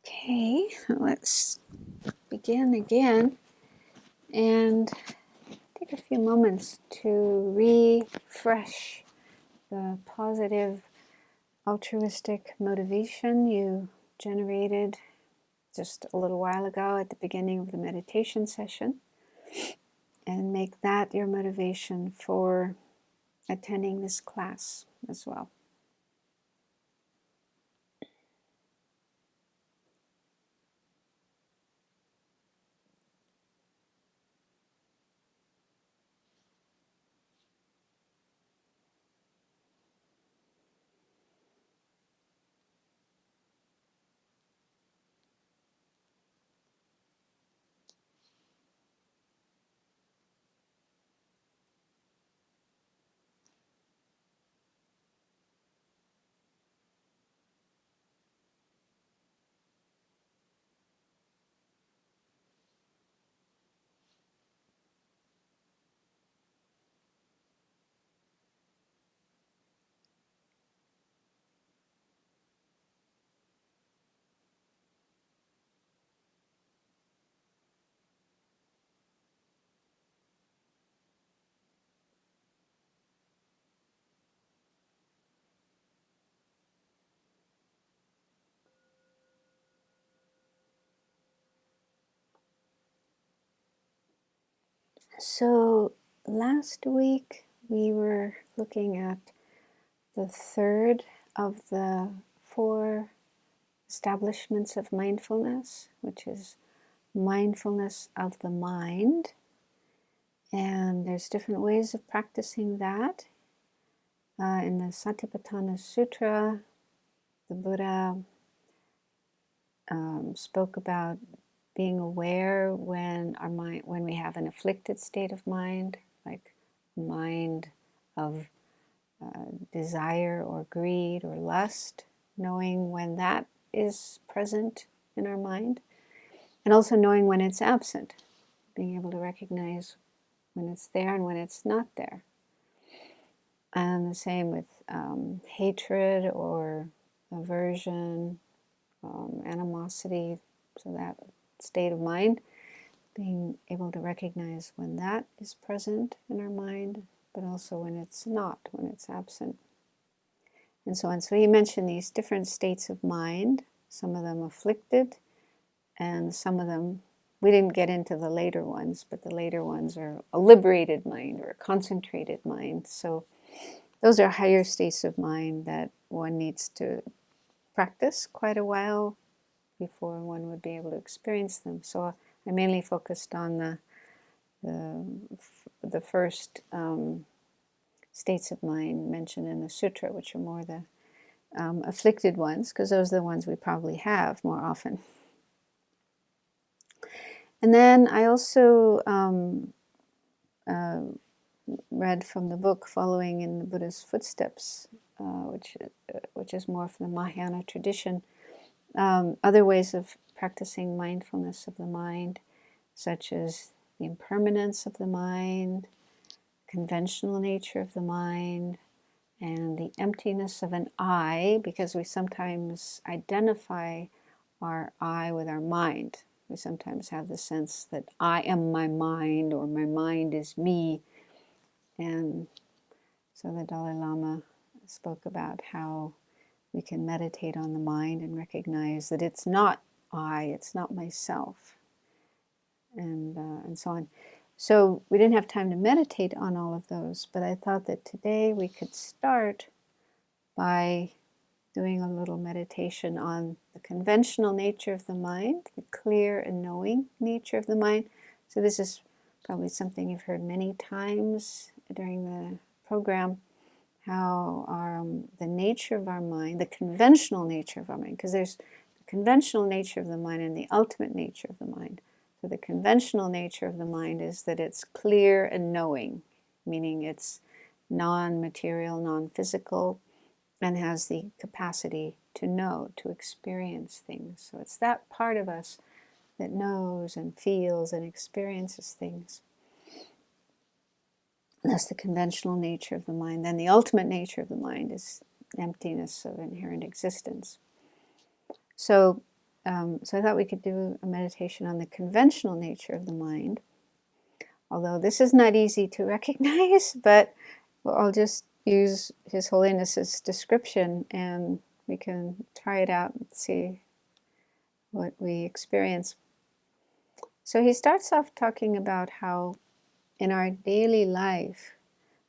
Okay, let's begin again and take a few moments to refresh the positive altruistic motivation you generated just a little while ago at the beginning of the meditation session, and make that your motivation for attending this class as well. So last week we were looking at the third of the 4 establishments of mindfulness, which is mindfulness of the mind. And there's different ways of practicing that. In the Satipatthana Sutra, the Buddha spoke about being aware when we have an afflicted state of mind, like mind of desire or greed or lust, knowing when that is present in our mind, and also knowing when it's absent, being able to recognize when it's there and when it's not there. And the same with hatred or aversion, animosity, so that state of mind, being able to recognize when that is present in our mind, but also when it's not, when it's absent, and so on. So he mentioned these different states of mind, some of them afflicted, and some of them, we didn't get into the later ones, but the later ones are a liberated mind or a concentrated mind. So those are higher states of mind that one needs to practice quite a while before one would be able to experience them. So I mainly focused on the first states of mind mentioned in the sutra, which are more the afflicted ones, because those are the ones we probably have more often. And then I also read from the book Following in the Buddha's Footsteps, which is more from the Mahayana tradition, other ways of practicing mindfulness of the mind, such as the impermanence of the mind, conventional nature of the mind, and the emptiness of an I, because we sometimes identify our I with our mind. We sometimes have the sense that I am my mind, or my mind is me. And so the Dalai Lama spoke about how we can meditate on the mind and recognize that it's not I, it's not myself, and so on. So we didn't have time to meditate on all of those, but I thought that today we could start by doing a little meditation on the conventional nature of the mind, the clear and knowing nature of the mind. So this is probably something you've heard many times during the program, how the nature of our mind, the conventional nature of our mind, because there's the conventional nature of the mind and the ultimate nature of the mind. So the conventional nature of the mind is that it's clear and knowing, meaning it's non-material, non-physical, and has the capacity to know, to experience things. So it's that part of us that knows and feels and experiences things. And that's the conventional nature of the mind. Then the ultimate nature of the mind is emptiness of inherent existence. So So I thought we could do a meditation on the conventional nature of the mind. Although this is not easy to recognize, but I'll just use His Holiness's description and we can try it out and see what we experience. So he starts off talking about how in our daily life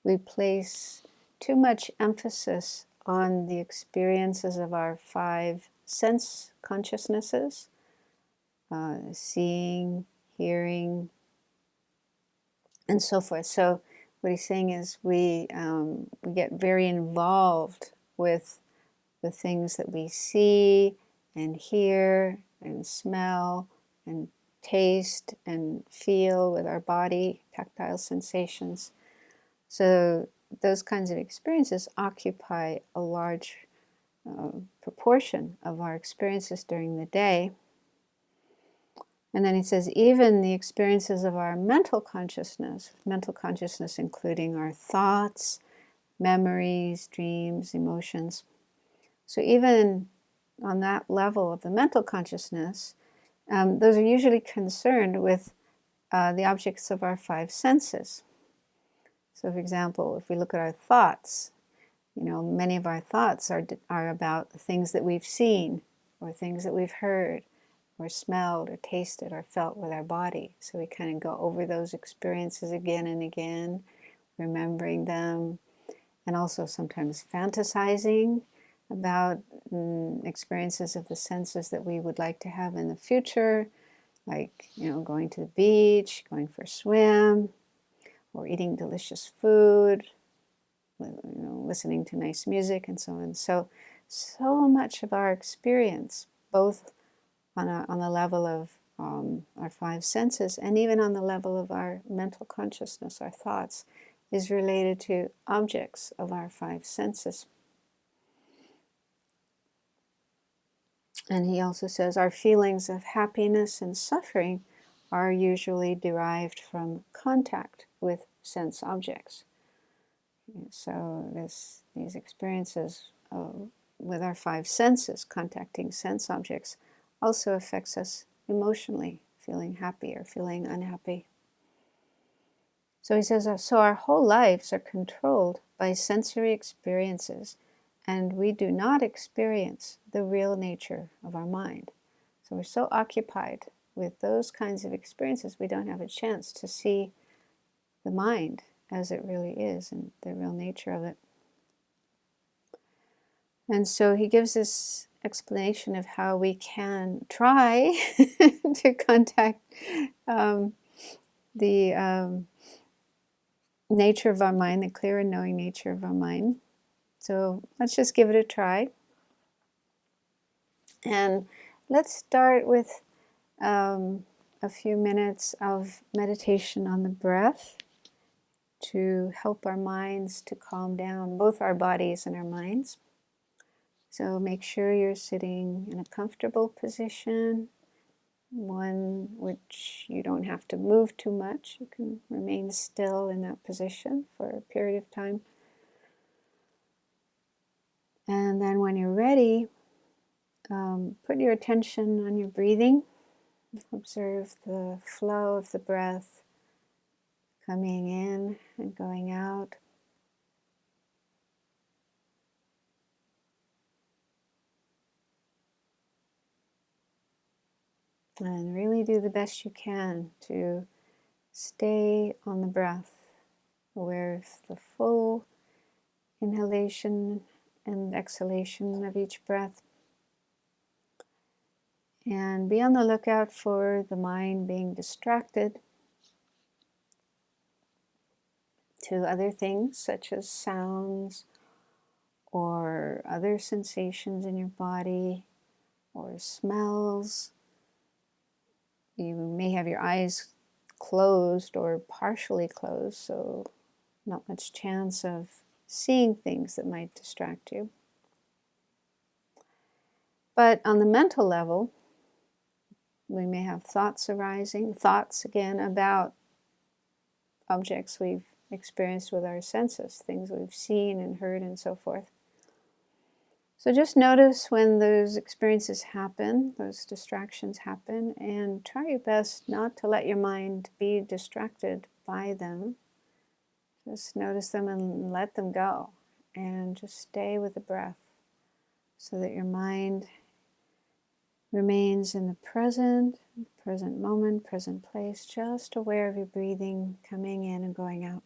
we place too much emphasis on the experiences of our five sense consciousnesses, seeing, hearing, and so forth. So what he's saying is we get very involved with the things that we see and hear and smell and taste and feel with our body, tactile sensations. So those kinds of experiences occupy a large proportion of our experiences during the day. And then he says, even the experiences of our mental consciousness including our thoughts, memories, dreams, emotions. So even on that level of the mental consciousness, those are usually concerned with the objects of our five senses. So for example, if we look at our thoughts, many of our thoughts are about things that we've seen or things that we've heard or smelled or tasted or felt with our body. So we kind of go over those experiences again and again, remembering them, and also sometimes fantasizing about experiences of the senses that we would like to have in the future, like going to the beach, going for a swim, or eating delicious food, listening to nice music, and so on. So much of our experience, both on the level of our five senses and even on the level of our mental consciousness, our thoughts, is related to objects of our five senses. And he also says our feelings of happiness and suffering are usually derived from contact with sense objects. So these experiences with our five senses, contacting sense objects, also affects us emotionally, feeling happy or feeling unhappy. So he says, so our whole lives are controlled by sensory experiences, and we do not experience the real nature of our mind. So we're so occupied with those kinds of experiences, we don't have a chance to see the mind as it really is and the real nature of it. And so he gives this explanation of how we can try to contact the nature of our mind, the clear and knowing nature of our mind. So let's just give it a try. And let's start with a few minutes of meditation on the breath to help our minds to calm down, both our bodies and our minds. So make sure you're sitting in a comfortable position, one which you don't have to move too much. You can remain still in that position for a period of time. And then when you're ready, put your attention on your breathing. Observe the flow of the breath coming in and going out. And really do the best you can to stay on the breath, aware of the full inhalation and exhalation of each breath. And be on the lookout for the mind being distracted to other things such as sounds or other sensations in your body or smells. You may have your eyes closed or partially closed, so not much chance of seeing things that might distract you. But on the mental level, we may have thoughts arising, thoughts again about objects we've experienced with our senses, things we've seen and heard and so forth. So just notice when those experiences happen, those distractions happen, and try your best not to let your mind be distracted by them. Just notice them and let them go, and just stay with the breath so that your mind remains in the present moment, present place, just aware of your breathing coming in and going out.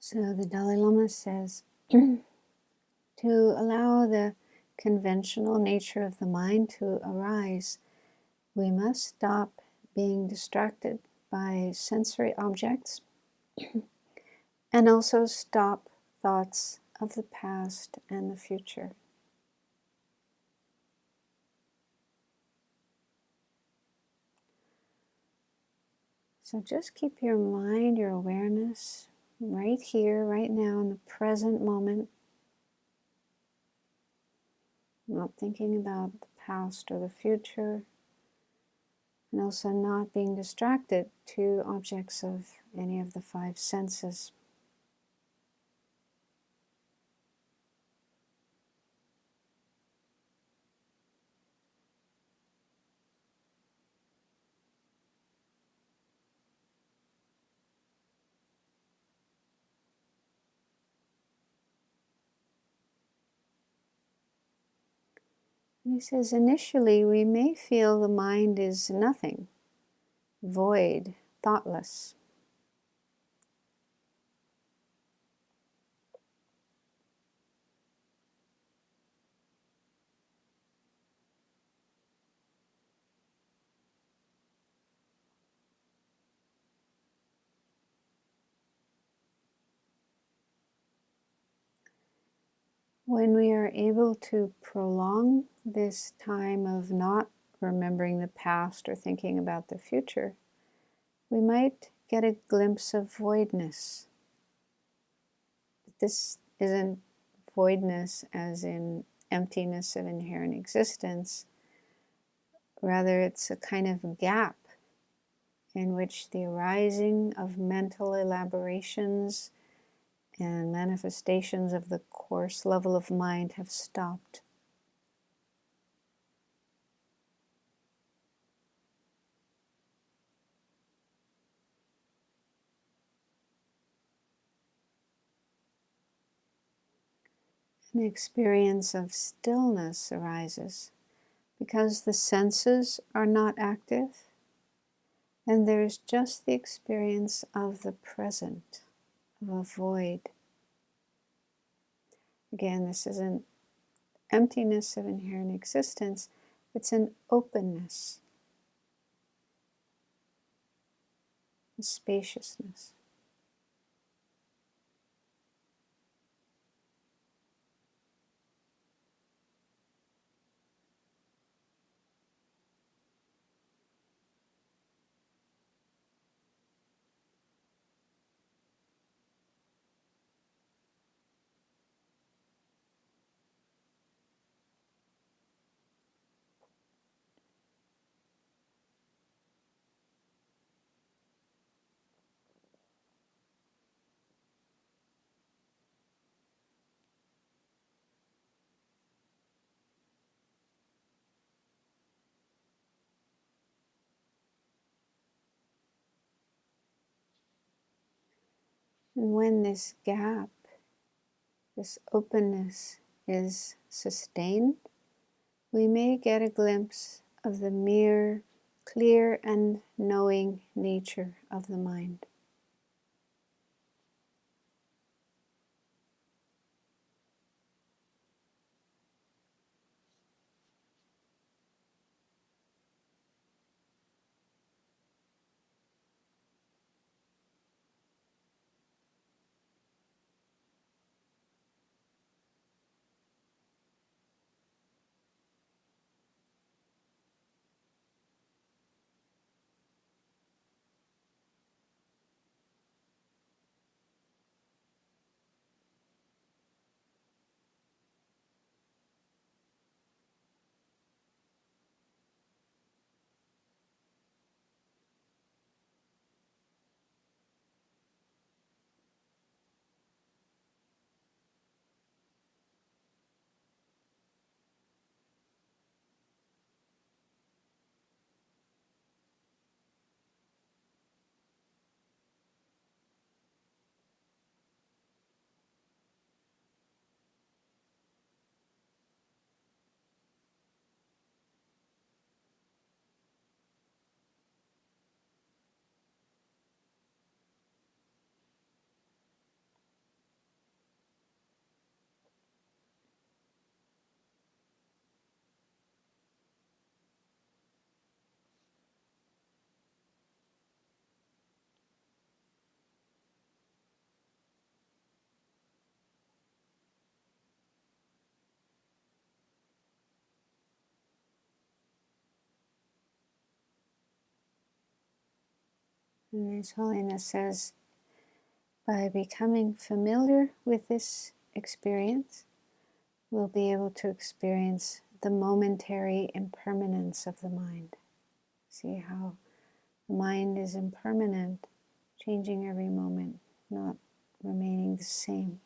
So the Dalai Lama says to allow the conventional nature of the mind to arise, we must stop being distracted by sensory objects and also stop thoughts of the past and the future. So just keep your mind, your awareness right here, right now, in the present moment. Not thinking about the past or the future, and also not being distracted to objects of any of the five senses. And he says, initially we may feel the mind is nothing, void, thoughtless. When we are able to prolong this time of not remembering the past or thinking about the future, we might get a glimpse of voidness. But this isn't voidness as in emptiness of inherent existence. Rather, it's a kind of gap in which the arising of mental elaborations and manifestations of the coarse level of mind have stopped. An experience of stillness arises because the senses are not active, and there's just the experience of the present, of a void. Again, this isn't emptiness of inherent existence, it's an openness, a spaciousness. And when this gap, this openness is sustained, we may get a glimpse of the mere, clear and knowing nature of the mind. And His Holiness says, by becoming familiar with this experience, we'll be able to experience the momentary impermanence of the mind. See how the mind is impermanent, changing every moment, not remaining the same.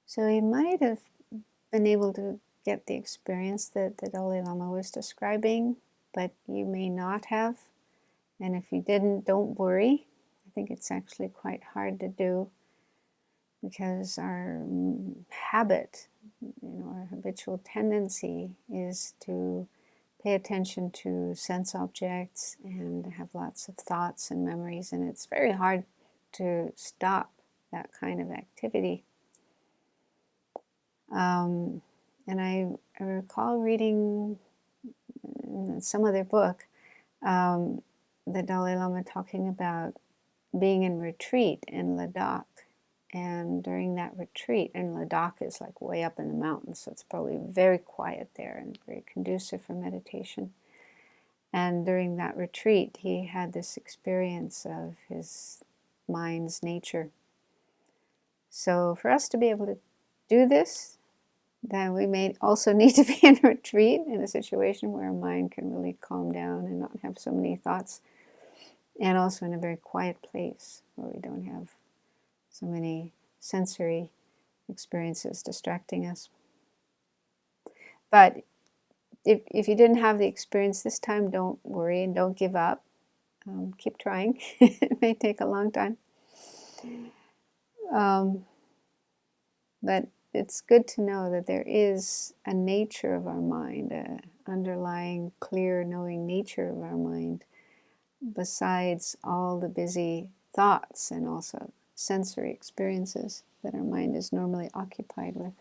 So you might have been able to get the experience that the Dalai Lama was describing, but you may not have. And if you didn't, don't worry. I think it's actually quite hard to do because our habit, our habitual tendency is to pay attention to sense objects and have lots of thoughts and memories, and it's very hard to stop that kind of activity. And I recall reading in some other book the Dalai Lama talking about being in retreat in Ladakh. And during that retreat, and Ladakh is like way up in the mountains, so it's probably very quiet there and very conducive for meditation. And during that retreat, he had this experience of his mind's nature. So for us to be able to do this, then we may also need to be in retreat in a situation where our mind can really calm down and not have so many thoughts, and also in a very quiet place where we don't have so many sensory experiences distracting us. But if you didn't have the experience this time, don't worry and don't give up. Keep trying. It may take a long time. But it's good to know that there is a nature of our mind, an underlying, clear, knowing nature of our mind, besides all the busy thoughts and also sensory experiences that our mind is normally occupied with.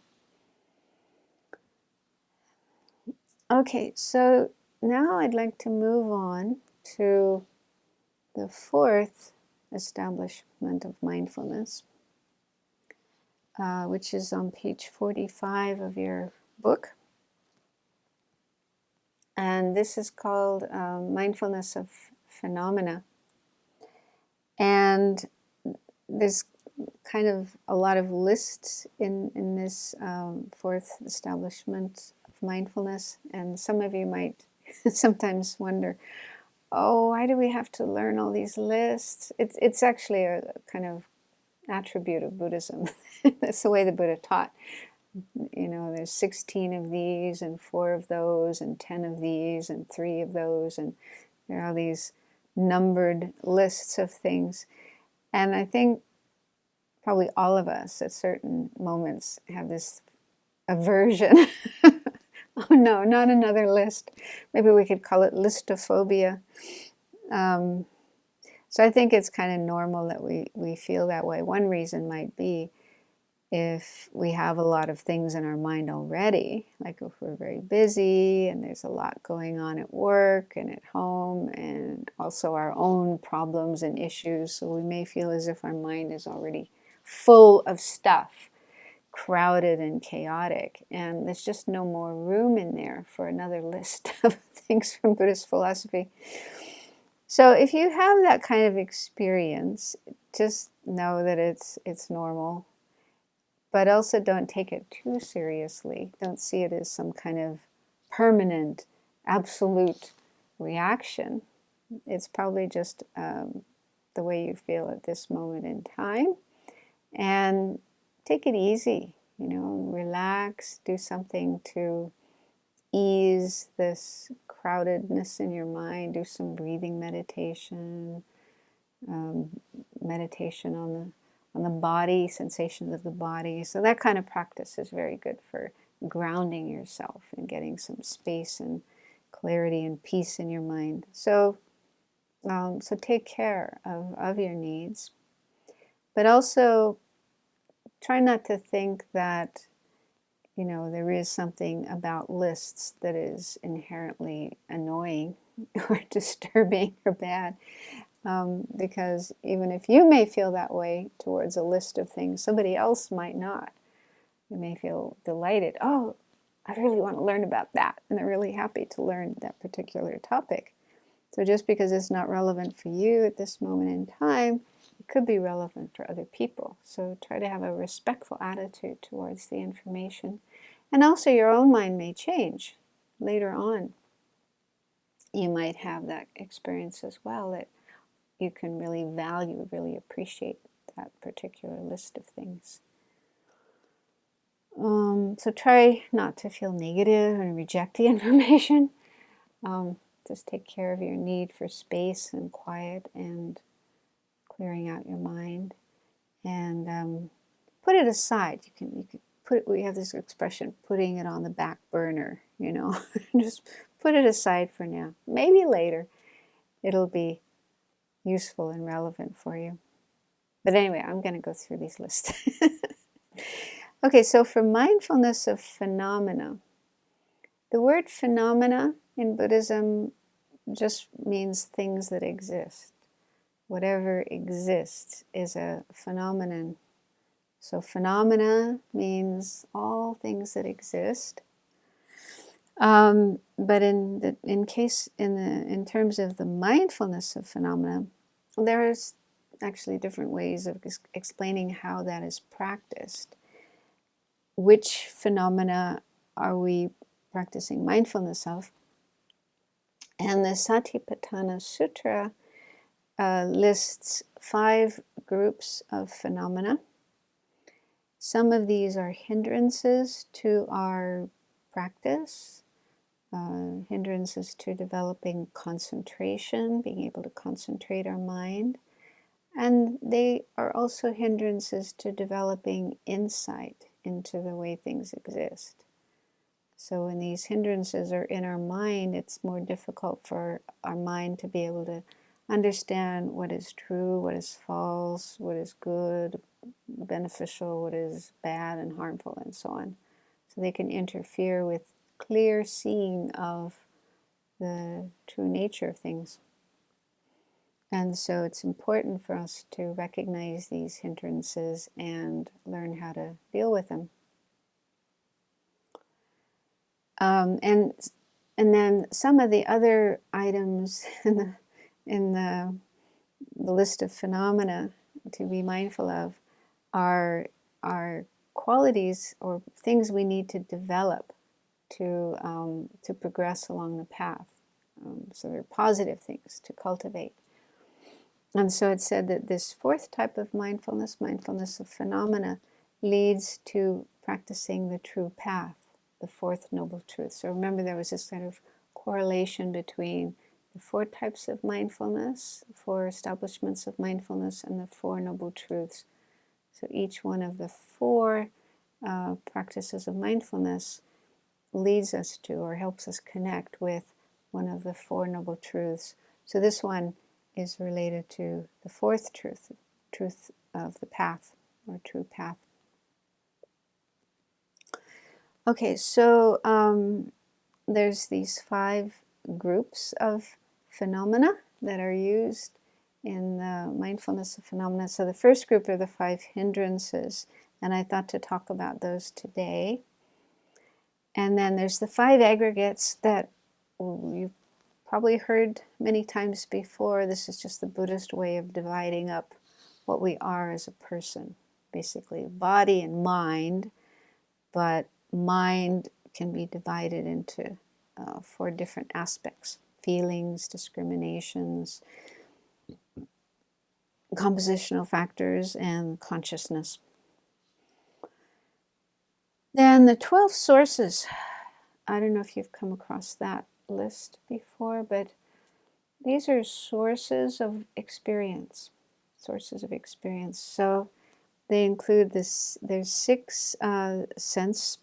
Okay, so now I'd like to move on to the fourth establishment of mindfulness, which is on page 45 of your book. And this is called Mindfulness of Phenomena. And there's kind of a lot of lists in this fourth establishment of mindfulness. And some of you might sometimes wonder, oh, why do we have to learn all these lists? It's actually a kind of attribute of Buddhism. That's the way the Buddha taught. There's 16 of these and 4 of those and 10 of these and 3 of those, and there are all these numbered lists of things. And I think probably all of us at certain moments have this aversion. Oh no, not another list. Maybe we could call it listophobia. So I think it's kind of normal that we feel that way. One reason might be if we have a lot of things in our mind already, like if we're very busy and there's a lot going on at work and at home, and also our own problems and issues. So we may feel as if our mind is already full of stuff, crowded and chaotic, and there's just no more room in there for another list of things from Buddhist philosophy. So if you have that kind of experience, just know that it's normal. But also don't take it too seriously. Don't see it as some kind of permanent, absolute reaction. It's probably just the way you feel at this moment in time. And take it easy, relax, do something to ease this crowdedness in your mind. Do some breathing meditation, meditation on the body, sensations of the body. So that kind of practice is very good for grounding yourself and getting some space and clarity and peace in your mind. So take care of your needs. But also try not to think that, there is something about lists that is inherently annoying or disturbing or bad. Because even if you may feel that way towards a list of things, somebody else might not. They may feel delighted. Oh, I really want to learn about that. And they're really happy to learn that particular topic. So just because it's not relevant for you at this moment in time, it could be relevant for other people. So try to have a respectful attitude towards the information. And also your own mind may change later on. You might have that experience as well, that you can really value, really appreciate that particular list of things. So try not to feel negative and reject the information. Just take care of your need for space and quiet and clearing out your mind. And put it aside. You can put. We have this expression, putting it on the back burner. Just put it aside for now. Maybe later, it'll be useful and relevant for you. But anyway, I'm going to go through these lists. Okay, so for mindfulness of phenomena, the word phenomena in Buddhism just means things that exist. Whatever exists is a phenomenon. So phenomena means all things that exist. But in terms of the mindfulness of phenomena, there's actually different ways of explaining how that is practiced. Which phenomena are we practicing mindfulness of? And the Satipatthana Sutra lists 5 groups of phenomena. Some of these are hindrances to our practice, hindrances to developing concentration, being able to concentrate our mind. And they are also hindrances to developing insight into the way things exist. So when these hindrances are in our mind, it's more difficult for our mind to be able to understand what is true, what is false, what is good, beneficial, what is bad and harmful, and so on. So they can interfere with clear seeing of the true nature of things. And so it's important for us to recognize these hindrances and learn how to deal with them. And then some of the other items in the list of phenomena to be mindful of are qualities or things we need to develop to progress along the path. So they're positive things to cultivate. And so it said that this 4th type of mindfulness, mindfulness of phenomena, leads to practicing the true path, the 4th noble truth. So remember, there was this kind of correlation between the 4 types of mindfulness, the 4 establishments of mindfulness, and the 4 noble truths. So each one of the 4 practices of mindfulness leads us to or helps us connect with one of the 4 noble truths. So this one is related to the 4th truth, truth of the path, or true path. Okay, so there's these 5 groups of phenomena that are used in the mindfulness of phenomena. So the first group are the 5 hindrances, and I thought to talk about those today. And then there's the 5 aggregates that you've probably heard many times before. This is just the Buddhist way of dividing up what we are as a person. Basically, body and mind, but mind can be divided into 4 different aspects: feelings, discriminations, compositional factors, and consciousness. Then the 12 sources. I don't know if you've come across that list before, but these are sources of experience. Sources of experience. So they include this. There's 6 sense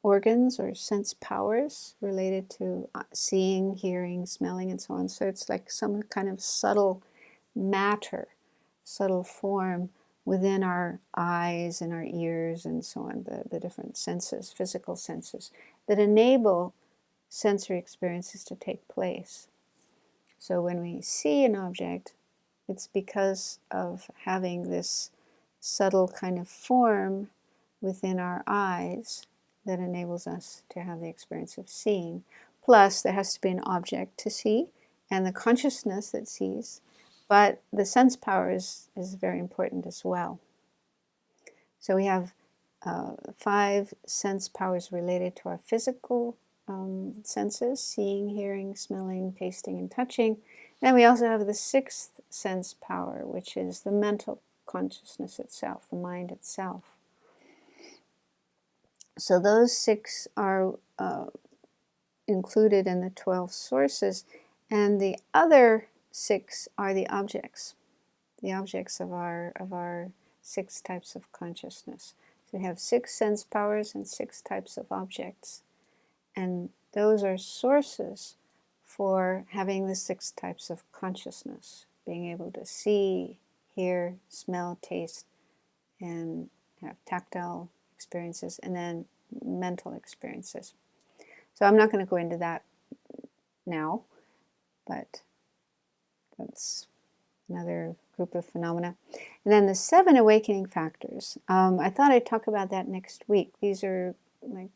organs or sense powers related to seeing, hearing, smelling, and so on. So it's like some kind of subtle matter, subtle form within our eyes and our ears and so on, the different senses, physical senses, that enable sensory experiences to take place. So when we see an object, it's because of having this subtle kind of form within our eyes that enables us to have the experience of seeing. Plus, there has to be an object to see and the consciousness that sees, but the sense power is very important as well. So we have 5 sense powers related to our physical senses: seeing, hearing, smelling, tasting, and touching. Then we also have the 6th sense power, which is the mental consciousness itself, the mind itself. So those 6 are included in the 12 sources, and the other 6 are the objects of our 6 types of consciousness. So we have 6 sense powers and 6 types of objects, and those are sources for having the 6 types of consciousness, being able to see, hear, smell, taste, and have tactile experiences, and then mental experiences. So I'm not going to go into that now, but that's another group of phenomena. And then the 7 awakening factors. I thought I'd talk about that next week. These are like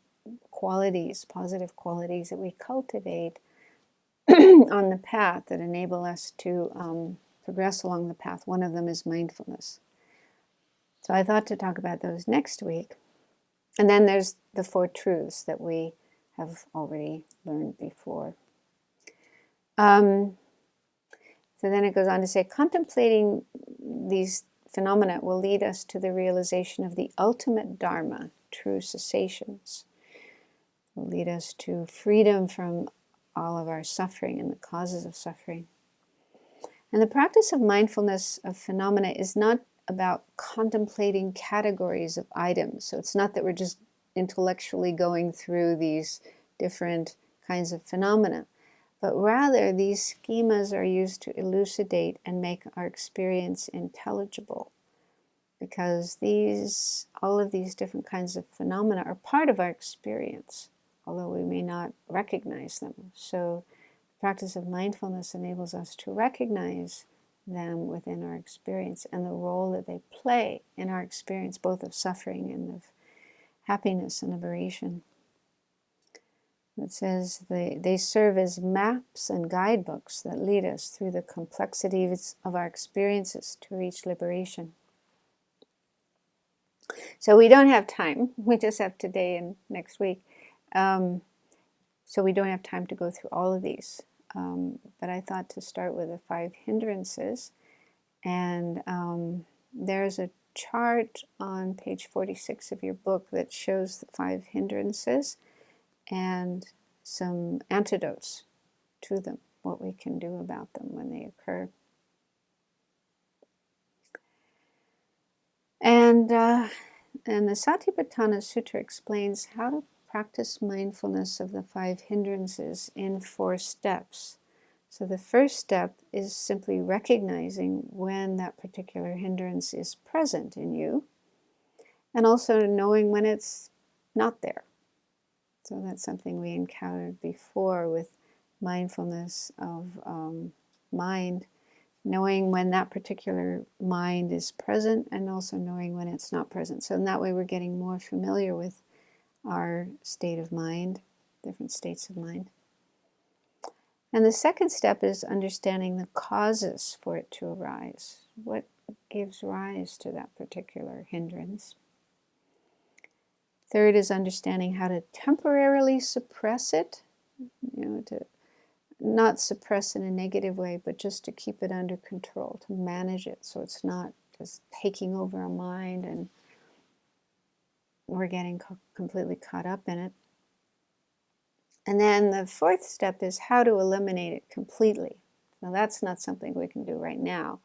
qualities, positive qualities that we cultivate on the path that enable us to progress along the path. One of them is mindfulness. So I thought to talk about those next week. And then there's the 4 truths that we have already learned before. So then it goes on to say, contemplating these phenomena will lead us to the realization of the ultimate Dharma, true cessations. It will lead us to freedom from all of our suffering and the causes of suffering. And the practice of mindfulness of phenomena is not about contemplating categories of items. So it's not that we're just intellectually going through these different kinds of phenomena, but rather these schemas are used to elucidate and make our experience intelligible, because all of these different kinds of phenomena are part of our experience, although we may not recognize them. So the practice of mindfulness enables us to recognize them within our experience and the role that they play in our experience, both of suffering and of happiness and liberation. It says they serve as maps and guidebooks that lead us through the complexities of our experiences to reach liberation. So we don't have time. We just have today and next week. So we don't have time to go through all of these. But I thought to start with the 5 hindrances. And there's a chart on page 46 of your book that shows the 5 hindrances and some antidotes to them, what we can do about them when they occur. And the Satipatthana Sutta explains how to practice mindfulness of the 5 hindrances in 4 steps. So the first step is simply recognizing when that particular hindrance is present in you, and also knowing when it's not there. So that's something we encountered before with mindfulness of mind, knowing when that particular mind is present and also knowing when it's not present. So in that way we're getting more familiar with our state of mind, different states of mind. And the second step is understanding the causes for it to arise. What gives rise to that particular hindrance? Third is understanding how to temporarily suppress it, to not suppress in a negative way, but just to keep it under control, to manage it so it's not just taking over our mind and we're getting completely caught up in it. And then the 4th step is how to eliminate it completely. Now that's not something we can do right now,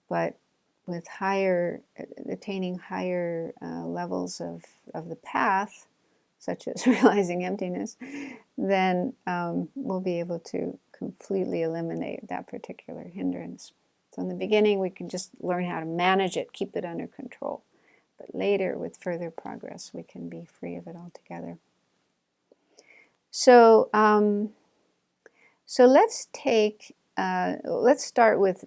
but with attaining higher levels of the path, such as realizing emptiness, then we'll be able to completely eliminate that particular hindrance. So in the beginning, we can just learn how to manage it, keep it under control. But later, with further progress, we can be free of it altogether. So, let's start with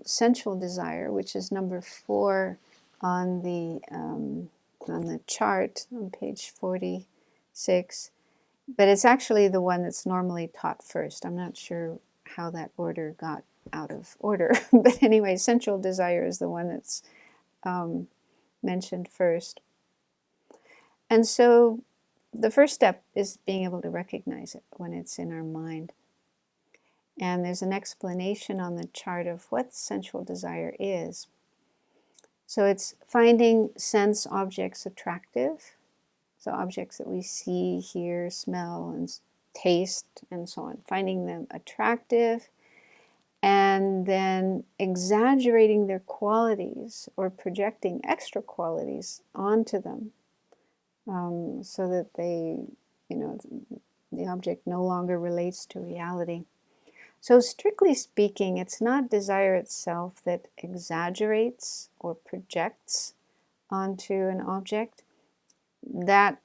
sensual desire, which is number 4 on the chart on page 46. But it's actually the one that's normally taught first. I'm not sure how that order got out of order, but anyway, sensual desire is the one that's mentioned first. And so the first step is being able to recognize it when it's in our mind. And there's an explanation on the chart of what sensual desire is. So it's finding sense objects attractive. So objects that we see, hear, smell, and taste, and so on. Finding them attractive, and then exaggerating their qualities or projecting extra qualities onto them, so that they, the object no longer relates to reality. So strictly speaking, it's not desire itself that exaggerates or projects onto an object. That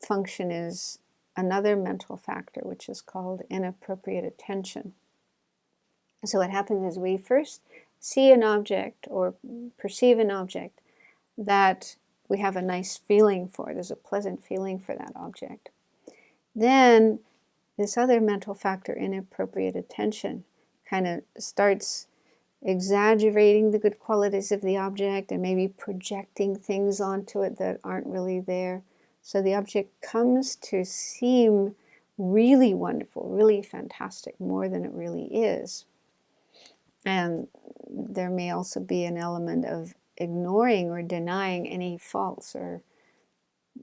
function is another mental factor, which is called inappropriate attention. So what happens is we first see an object or perceive an object that we have a nice feeling for. There's a pleasant feeling for that object. Then this other mental factor, inappropriate attention, kind of starts exaggerating the good qualities of the object and maybe projecting things onto it that aren't really there. So the object comes to seem really wonderful, really fantastic, more than it really is. And there may also be an element of ignoring or denying any faults or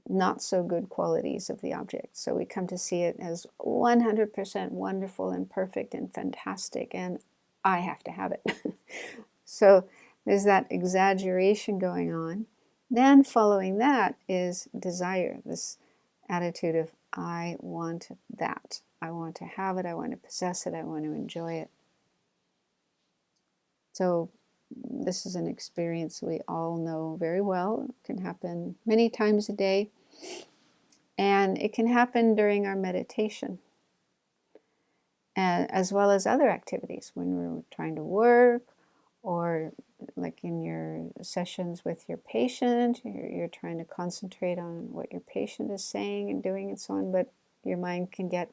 not so good qualities of the object. So we come to see it as 100% wonderful and perfect and fantastic, and I have to have it. So there's that exaggeration going on. Then following that is desire, this attitude of I want that. I want to have it, I want to possess it, I want to enjoy it. So this is an experience we all know very well. It can happen many times a day. And it can happen during our meditation, as well as other activities when we're trying to work, or like in your sessions with your patient, you're trying to concentrate on what your patient is saying and doing and so on, but your mind can get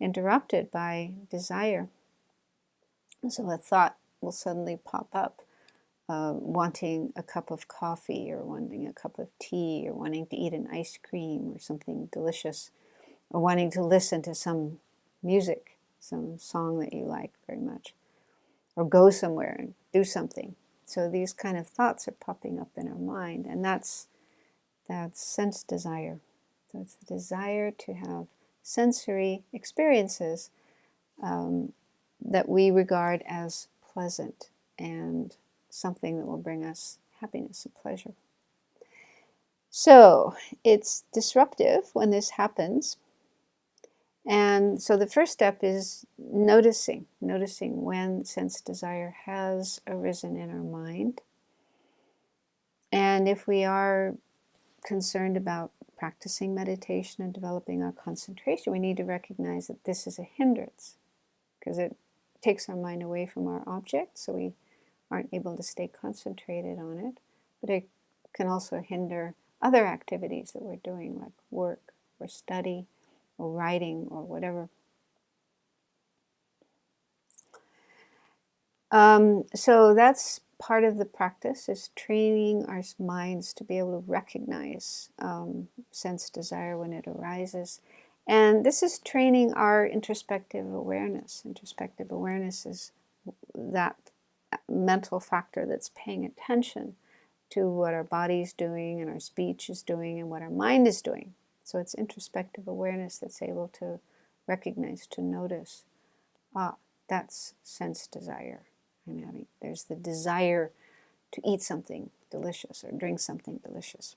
interrupted by desire. So a thought will suddenly pop up, wanting a cup of coffee or wanting a cup of tea or wanting to eat an ice cream or something delicious, or wanting to listen to some music, some song that you like very much, or go somewhere and do something. So these kind of thoughts are popping up in our mind, and that's sense desire. So it's the desire to have sensory experiences that we regard as pleasant and something that will bring us happiness and pleasure. So it's disruptive when this happens. And so the first step is noticing when sense desire has arisen in our mind. And if we are concerned about practicing meditation and developing our concentration, we need to recognize that this is a hindrance, because it takes our mind away from our object, so we aren't able to stay concentrated on it. But it can also hinder other activities that we're doing, like work or study or writing or whatever. So that's part of the practice, is training our minds to be able to recognize sense desire when it arises. And this is training our introspective awareness. Introspective awareness is that mental factor that's paying attention to what our body is doing and our speech is doing and what our mind is doing. So it's introspective awareness that's able to recognize, to notice, that's sense desire. There's the desire to eat something delicious or drink something delicious.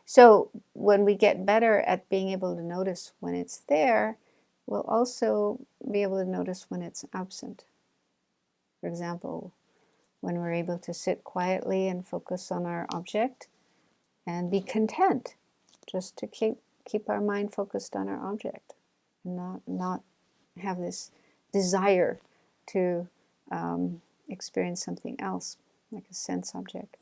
So when we get better at being able to notice when it's there, we'll also be able to notice when it's absent. For example, when we're able to sit quietly and focus on our object and be content just to keep our mind focused on our object, and not have this desire to experience something else, like a sense object.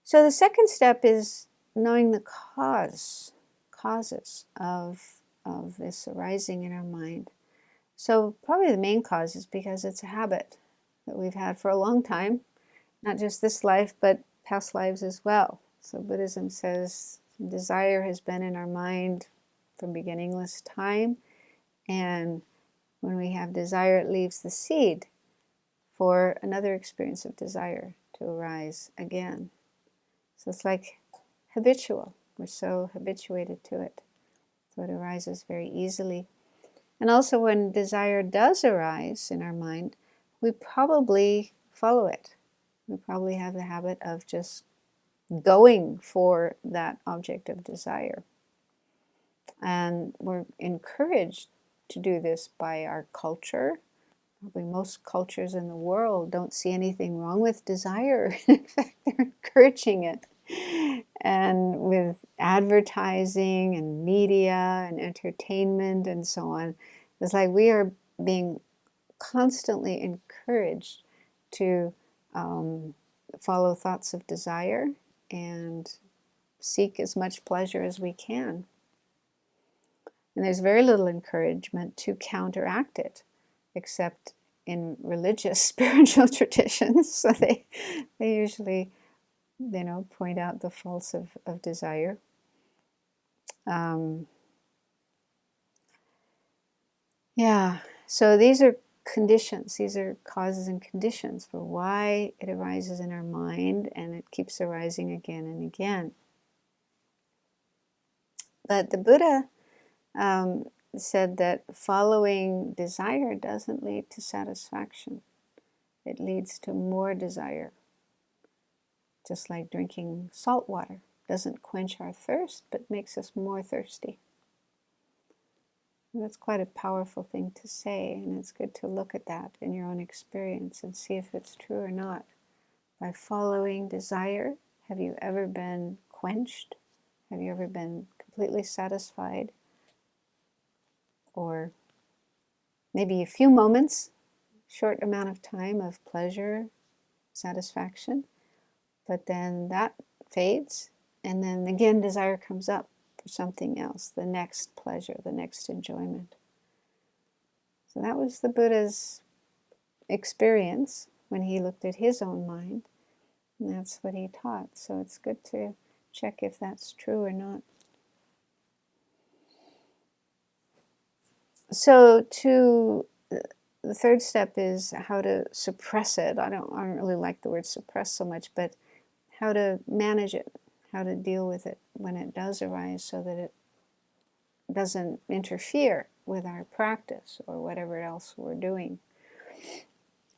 So the second step is knowing the causes of this arising in our mind. So probably the main cause is because it's a habit that we've had for a long time, not just this life, but past lives as well. So Buddhism says desire has been in our mind from beginningless time, and when we have desire, it leaves the seed for another experience of desire to arise again. So it's like habitual. We're so habituated to it. So it arises very easily. And also when desire does arise in our mind, we probably follow it. We probably have the habit of just going for that object of desire. And we're encouraged to do this by our culture. Probably most cultures in the world don't see anything wrong with desire. In fact, they're encouraging it. And with advertising and media and entertainment and so on, it's like we are being constantly encouraged to follow thoughts of desire and seek as much pleasure as we can. And there's very little encouragement to counteract it, except in religious, spiritual traditions. So they usually, point out the faults of desire. So these are conditions. These are causes and conditions for why it arises in our mind, and it keeps arising again and again. But the Buddha said that following desire doesn't lead to satisfaction. It leads to more desire. Just like drinking salt water doesn't quench our thirst, but makes us more thirsty. And that's quite a powerful thing to say, and it's good to look at that in your own experience and see if it's true or not. By following desire, have you ever been quenched? Have you ever been completely satisfied? Or maybe a few moments, short amount of time of pleasure, satisfaction, but then that fades, and then again desire comes up for something else, the next pleasure, the next enjoyment. So that was the Buddha's experience when he looked at his own mind, and that's what he taught. So it's good to check if that's true or not. So the third step is how to suppress it. I don't really like the word suppress so much, but how to manage it, how to deal with it when it does arise so that it doesn't interfere with our practice or whatever else we're doing.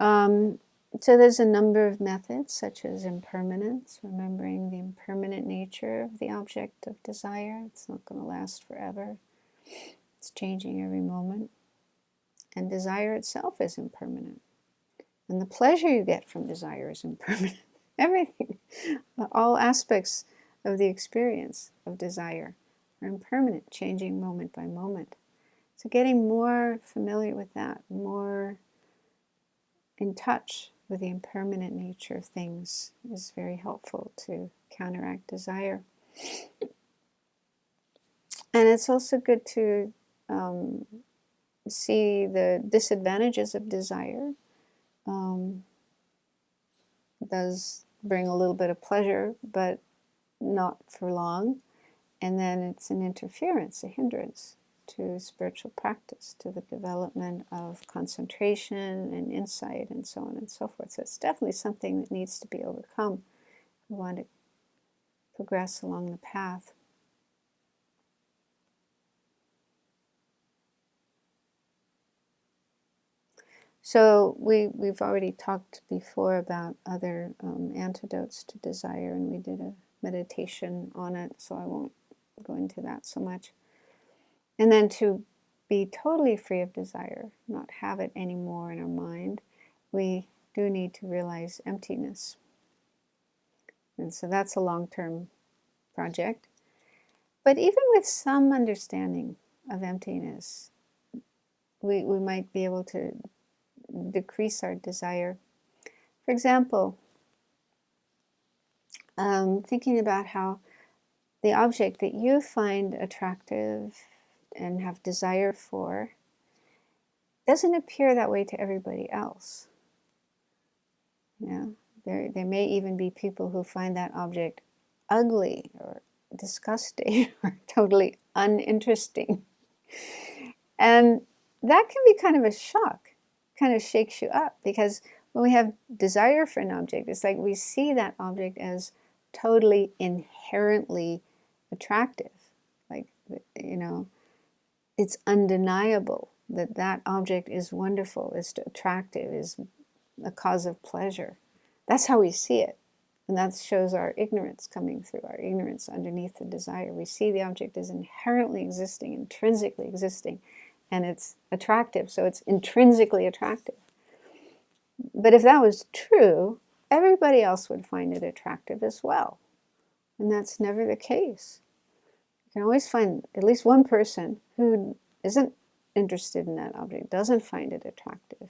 So there's a number of methods, such as impermanence, remembering the impermanent nature of the object of desire. It's not going to last forever. It's changing every moment. And desire itself is impermanent. And the pleasure you get from desire is impermanent. Everything, all aspects of the experience of desire are impermanent, changing moment by moment. So getting more familiar with that, more in touch with the impermanent nature of things is very helpful to counteract desire. And it's also good to see the disadvantages of desire. Does bring a little bit of pleasure, but not for long. And then it's an interference, a hindrance to spiritual practice, to the development of concentration and insight and so on and so forth. So it's definitely something that needs to be overcome if we want to progress along the path. So we've already talked before about other antidotes to desire, and we did a meditation on it, so I won't go into that so much. And then to be totally free of desire, not have it anymore in our mind, we do need to realize emptiness. And so that's a long-term project. But even with some understanding of emptiness, we might be able to decrease our desire. For example, thinking about how the object that you find attractive and have desire for doesn't appear that way to everybody else. There may even be people who find that object ugly or disgusting or totally uninteresting. And that can be kind of a shock, kind of shakes you up, because When we have desire for an object, it's like we see that object as totally inherently attractive. Like, it's undeniable that that object is wonderful, is attractive, is a cause of pleasure. That's how we see it. And that shows our ignorance coming through, our ignorance underneath the desire. We see the object as inherently existing, intrinsically existing, and it's attractive, so it's intrinsically attractive. But if that was true, everybody else would find it attractive as well. And that's never the case. You can always find at least one person who isn't interested in that object, doesn't find it attractive.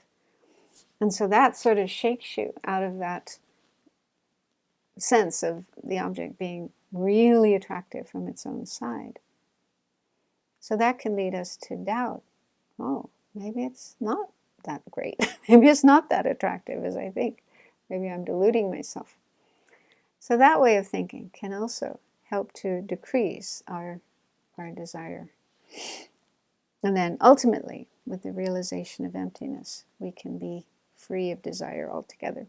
And so that sort of shakes you out of that sense of the object being really attractive from its own side. So that can lead us to doubt. Oh, maybe it's not that great. Maybe it's not that attractive as I think. Maybe I'm deluding myself. So that way of thinking can also help to decrease our desire. And then ultimately, with the realization of emptiness, we can be free of desire altogether.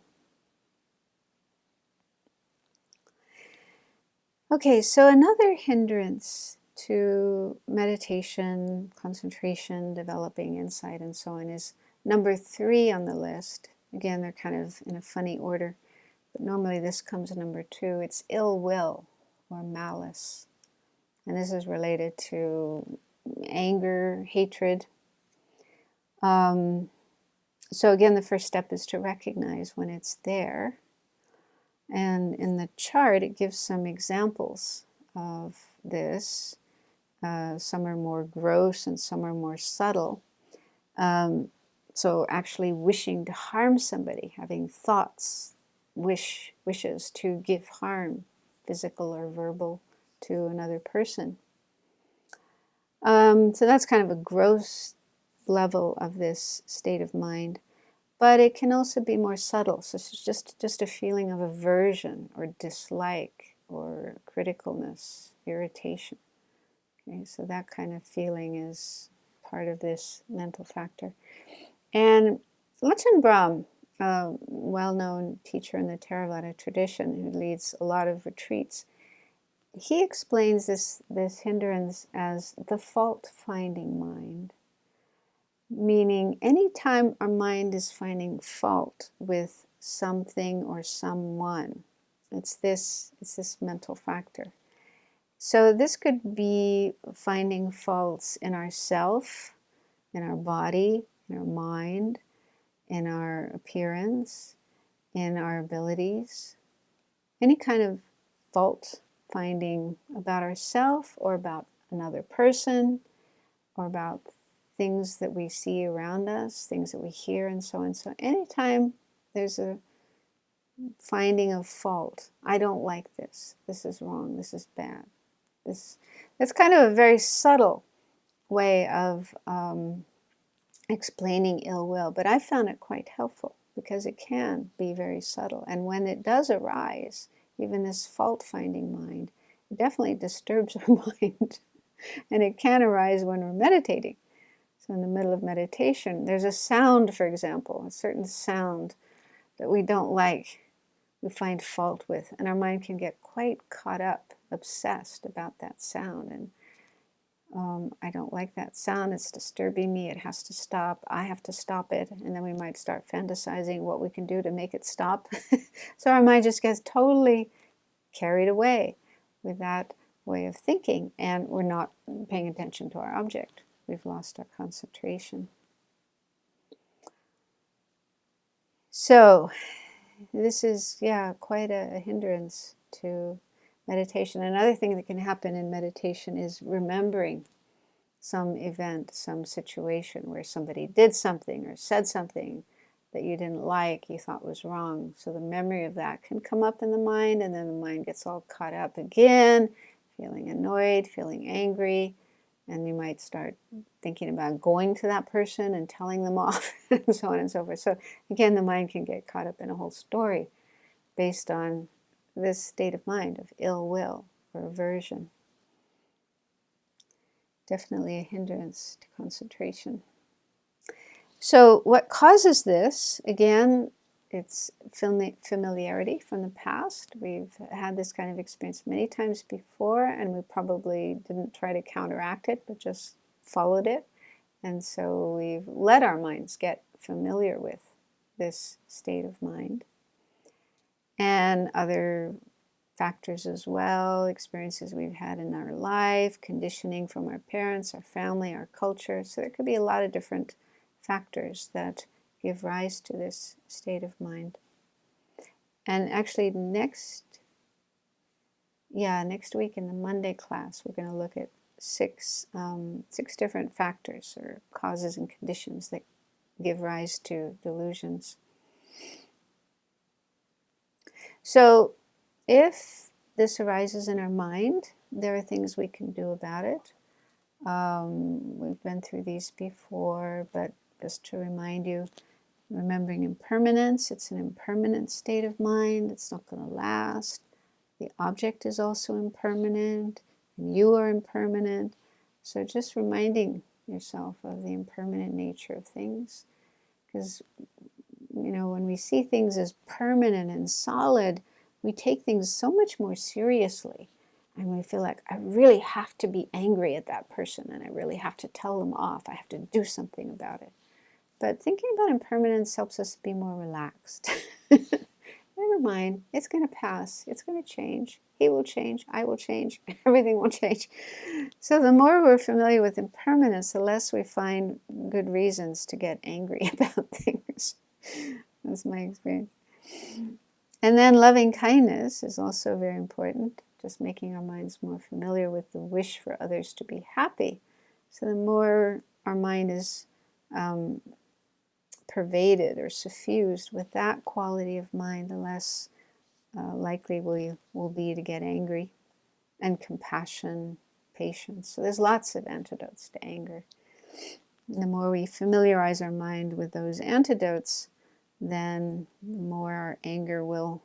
Okay, so another hindrance to meditation, concentration, developing insight, and so on is number 3 on the list. Again, they're kind of in a funny order, but normally this comes number 2. It's ill will or malice. And this is related to anger, hatred. So again, the first step is to recognize when it's there. And in the chart, it gives some examples of this. Some are more gross and some are more subtle. So actually wishing to harm somebody, having thoughts, wishes to give harm, physical or verbal, to another person. So that's kind of a gross level of this state of mind. But it can also be more subtle. So it's just a feeling of aversion or dislike or criticalness, irritation. Okay, so that kind of feeling is part of this mental factor. And Ajahn Brahm, a well-known teacher in the Theravada tradition who leads a lot of retreats, he explains this hindrance as the fault-finding mind. Meaning, anytime our mind is finding fault with something or someone, it's this mental factor. So this could be finding faults in ourself, in our body, in our mind, in our appearance, in our abilities. Any kind of fault finding about ourselves or about another person or about things that we see around us, things that we hear, and so on. So anytime there's a finding of fault, I don't like this, this is wrong, this is bad. That's kind of a very subtle way of explaining ill will, but I found it quite helpful because it can be very subtle. And when it does arise, even this fault-finding mind, it definitely disturbs our mind. And it can arise when we're meditating. So in the middle of meditation, there's a sound, for example, a certain sound that we don't like, we find fault with, and our mind can get quite caught up, obsessed about that sound. And I don't like that sound, it's disturbing me, it has to stop, I have to stop it. And then we might start fantasizing what we can do to make it stop. So our mind just gets totally carried away with that way of thinking, and we're not paying attention to our object. We've lost our concentration. So this is, quite a hindrance to meditation. Another thing that can happen in meditation is remembering some event, some situation where somebody did something or said something that you didn't like, you thought was wrong. So the memory of that can come up in the mind, and then the mind gets all caught up again, feeling annoyed, feeling angry, and you might start thinking about going to that person and telling them off, and so on and so forth. So again, the mind can get caught up in a whole story based on this state of mind of ill will or aversion. Definitely a hindrance to concentration. So what causes this, again, it's familiarity from the past. We've had this kind of experience many times before, and we probably didn't try to counteract it, but just followed it. And so we've let our minds get familiar with this state of mind. And other factors as well, experiences we've had in our life, conditioning from our parents, our family, our culture. So there could be a lot of different factors that give rise to this state of mind. And actually next week in the Monday class, we're going to look at six different factors or causes and conditions that give rise to delusions. So if this arises in our mind, there are things we can do about it. We've been through these before, but just to remind you, remembering impermanence, it's an impermanent state of mind. It's not going to last. The object is also impermanent, and you are impermanent. So just reminding yourself of the impermanent nature of things. Because, when we see things as permanent and solid, we take things so much more seriously. And we feel like, I really have to be angry at that person, and I really have to tell them off. I have to do something about it. But thinking about impermanence helps us be more relaxed. Never mind, it's going to pass. It's going to change. He will change. I will change. Everything will change. So the more we're familiar with impermanence, the less we find good reasons to get angry about things. That's my experience. And then loving kindness is also very important. Just making our minds more familiar with the wish for others to be happy. So the more our mind is pervaded or suffused with that quality of mind, the less likely we'll be to get angry. And compassion, patience. So there's lots of antidotes to anger. And the more we familiarize our mind with those antidotes, then the more our anger will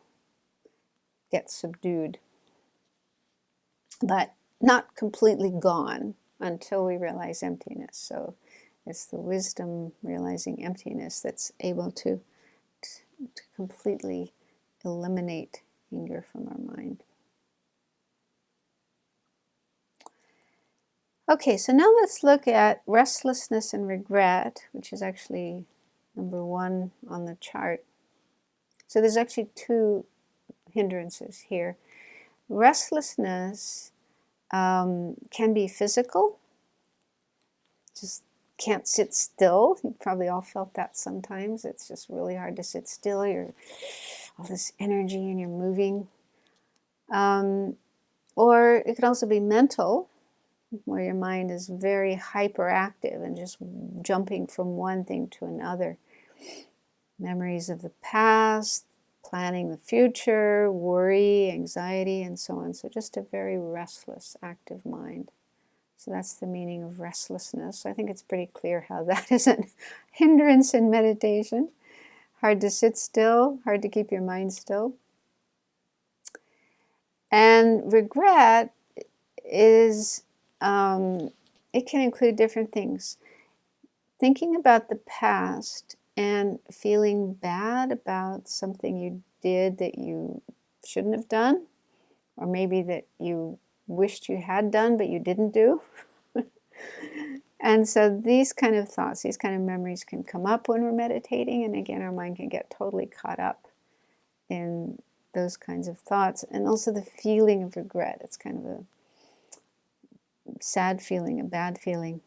get subdued. But not completely gone until we realize emptiness. So it's the wisdom realizing emptiness that's able to completely eliminate anger from our mind. Okay, so now let's look at restlessness and regret, which is actually number 1 on the chart. So there's actually 2 hindrances here. Restlessness can be physical, just can't sit still. You've probably all felt that sometimes. It's just really hard to sit still. You're all this energy and you're moving. Or it could also be mental, where your mind is very hyperactive and just jumping from one thing to another. Memories of the past, planning the future, worry, anxiety, and so on. So just a very restless, active mind. So that's the meaning of restlessness. So I think it's pretty clear how that is a hindrance in meditation. Hard to sit still, hard to keep your mind still. And regret is, it can include different things. Thinking about the past and feeling bad about something you did that you shouldn't have done, or maybe that you wished you had done but you didn't do. And so these kind of thoughts, these kind of memories can come up when we're meditating, and again our mind can get totally caught up in those kinds of thoughts. And also the feeling of regret, it's kind of a sad feeling, a bad feeling.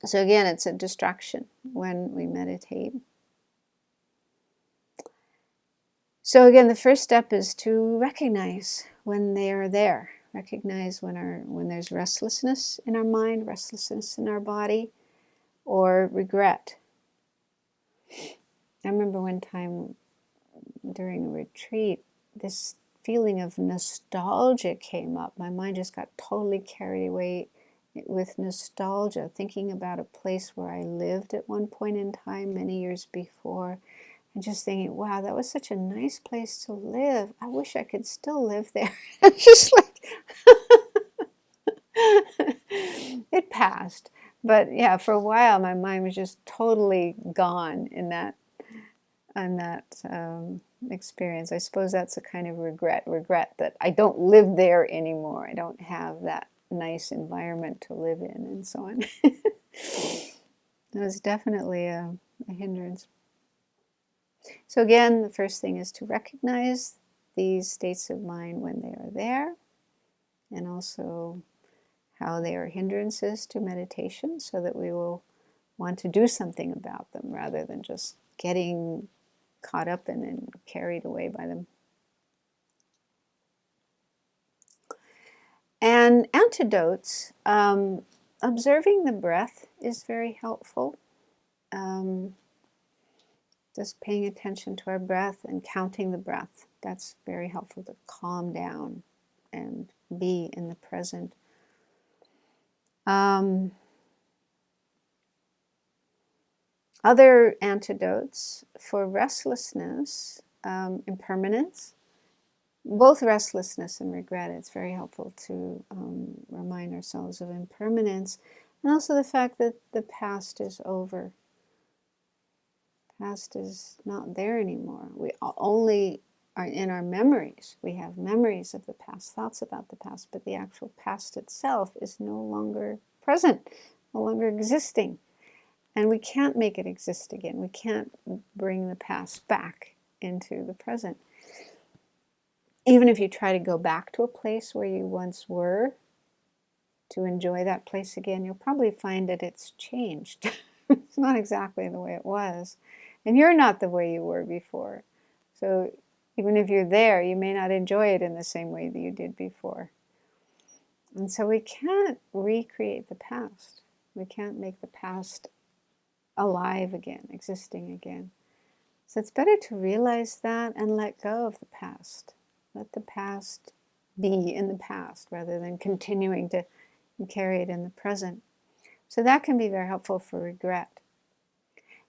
So again, it's a distraction when we meditate. So again, the first step is to recognize when they are there. Recognize when there's restlessness in our mind, restlessness in our body, or regret. I remember one time during a retreat, this feeling of nostalgia came up. My mind just got totally carried away with nostalgia, thinking about a place where I lived at one point in time many years before, and just thinking, wow, that was such a nice place to live. I wish I could still live there. Just like, it passed. But yeah, for a while my mind was just totally gone in that on that experience. I suppose that's a kind of regret that I don't live there anymore. I don't have that nice environment to live in, and so on. It was definitely a hindrance. So again, the first thing is to recognize these states of mind when they are there, and also how they are hindrances to meditation, so that we will want to do something about them rather than just getting caught up in and carried away by them. And antidotes, observing the breath is very helpful. Just paying attention to our breath and counting the breath, that's very helpful to calm down and be in the present. Other antidotes for restlessness, impermanence, both restlessness and regret, it's very helpful to remind ourselves of impermanence, and also the fact that the past is over. Past is not there anymore. We only are in our memories. We have memories of the past, thoughts about the past, but the actual past itself is no longer present, no longer existing. And we can't make it exist again. We can't bring the past back into the present. Even if you try to go back to a place where you once were to enjoy that place again, you'll probably find that it's changed. It's not exactly the way it was. And you're not the way you were before. So even if you're there, you may not enjoy it in the same way that you did before. And so we can't recreate the past. We can't make the past alive again, existing again. So it's better to realize that and let go of the past. Let the past be in the past rather than continuing to carry it in the present. So that can be very helpful for regret.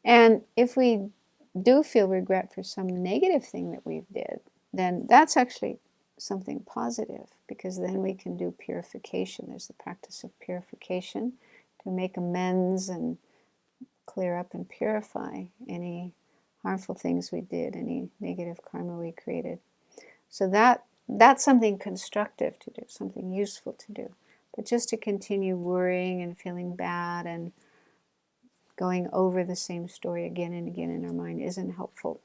And if we do feel regret for some negative thing that we did, then that's actually something positive, because then we can do purification. There's the practice of purification to make amends and clear up and purify any harmful things we did, any negative karma we created. So that's something constructive to do, something useful to do. But just to continue worrying and feeling bad and going over the same story again and again in our mind isn't helpful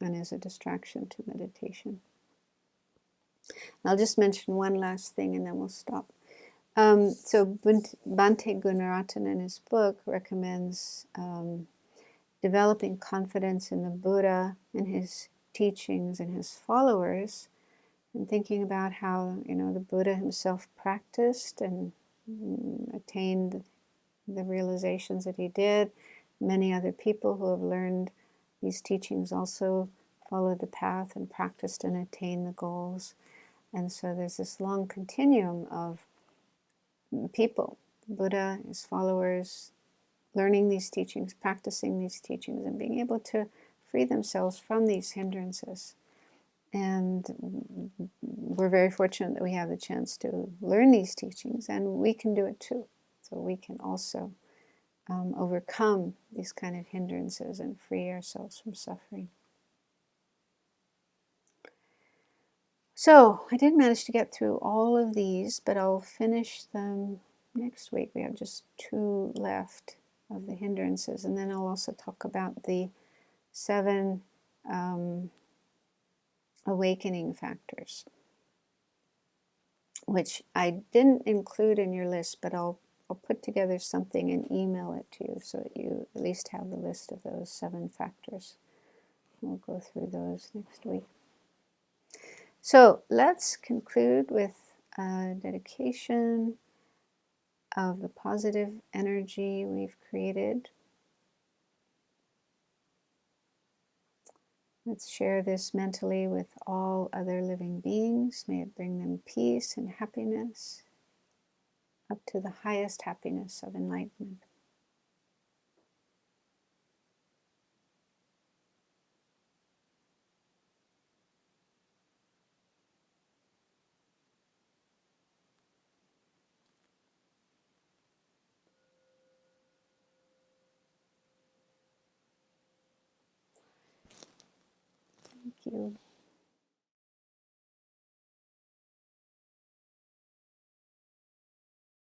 and is a distraction to meditation. And I'll just mention one last thing and then we'll stop. So Bhante Gunaratana in his book recommends developing confidence in the Buddha and his teachings and his followers, and thinking about how, the Buddha himself practiced and attained the realizations that he did. Many other people who have learned these teachings also followed the path and practiced and attained the goals. And so there's this long continuum of people, Buddha, his followers, learning these teachings, practicing these teachings, and being able to free themselves from these hindrances. And we're very fortunate that we have the chance to learn these teachings, and we can do it too. So we can also overcome these kind of hindrances and free ourselves from suffering. So I did manage to get through all of these, but I'll finish them next week. We have just 2 left of the hindrances, and then I'll also talk about the 7 awakening factors, which I didn't include in your list, but I'll put together something and email it to you so that you at least have the list of those 7 factors. We'll go through those next week. So let's conclude with a dedication of the positive energy we've created. Let's share this mentally with all other living beings. May it bring them peace and happiness, up to the highest happiness of enlightenment. you.